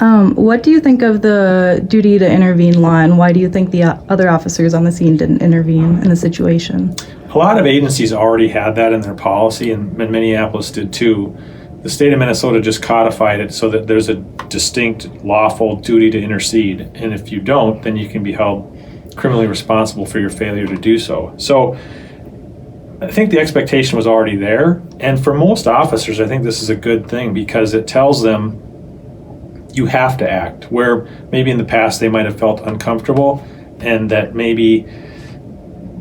What do you think of the duty to intervene law, and why do you think the other officers on the scene didn't intervene in the situation? A lot of agencies already had that in their policy, and Minneapolis did too. The state of Minnesota just codified it so that there's a distinct lawful duty to intercede, and if you don't, then you can be held criminally responsible for your failure to do so. So I think the expectation was already there, and for most officers, I think this is a good thing because it tells them you have to act, where maybe in the past they might have felt uncomfortable and that maybe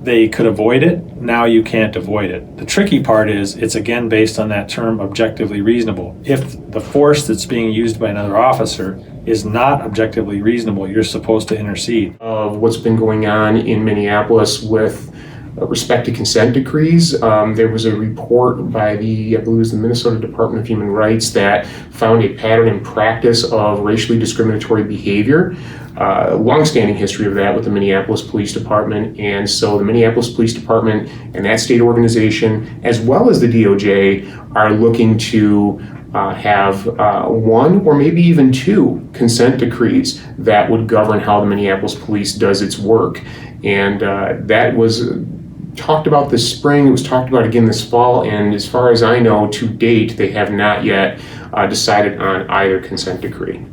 they could avoid it. Now you can't avoid it. The tricky part is it's again based on that term objectively reasonable. If the force that's being used by another officer is not objectively reasonable, you're supposed to intercede. Of what's been going on in Minneapolis with respect to consent decrees. There was a report by I believe it was the Minnesota Department of Human Rights that found a pattern and practice of racially discriminatory behavior. Longstanding history of that with the Minneapolis Police Department. And so the Minneapolis Police Department and that state organization, as well as the DOJ, are looking to have one or maybe even two consent decrees that would govern how the Minneapolis Police does its work. And that was talked about this spring, it was talked about again this fall, and as far as I know, to date, they have not yet decided on either consent decree.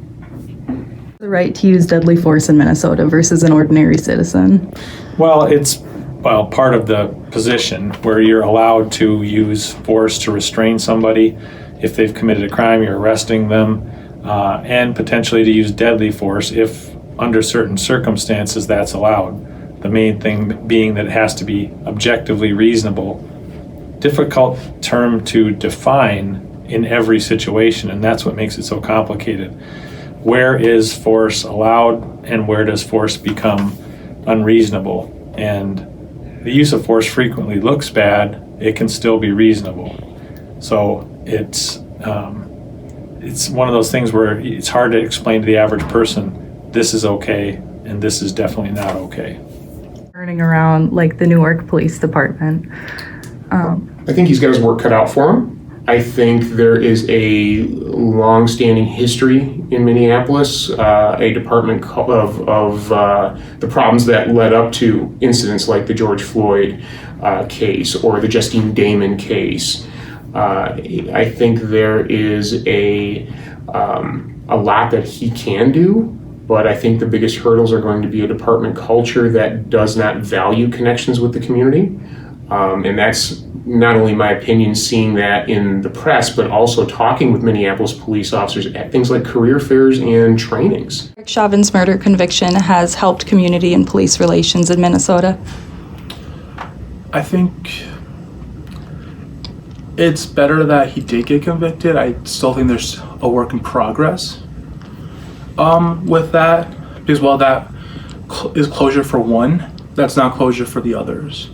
The right to use deadly force in Minnesota versus an ordinary citizen? Well, it's part of the position where you're allowed to use force to restrain somebody. If they've committed a crime, you're arresting them, and potentially to use deadly force if under certain circumstances that's allowed. The main thing being that it has to be objectively reasonable. Difficult term to define in every situation, and that's what makes it so complicated. Where is force allowed and where does force become unreasonable? And the use of force frequently looks bad, it can still be reasonable. So it's one of those things where it's hard to explain to the average person, this is okay and this is definitely not okay. Turning around like the Newark Police Department. I think he's got his work cut out for him. I think there is a long-standing history in Minneapolis, a department of the problems that led up to incidents like the George Floyd case or the Justine Damon case. I think there is a lot that he can do, but I think the biggest hurdles are going to be a department culture that does not value connections with the community. And that's not only my opinion, seeing that in the press, but also talking with Minneapolis police officers at things like career fairs and trainings. Derek Chauvin's murder conviction has helped community and police relations in Minnesota. I think it's better that he did get convicted. I still think there's a work in progress with that, because while that is closure for one, that's not closure for the others.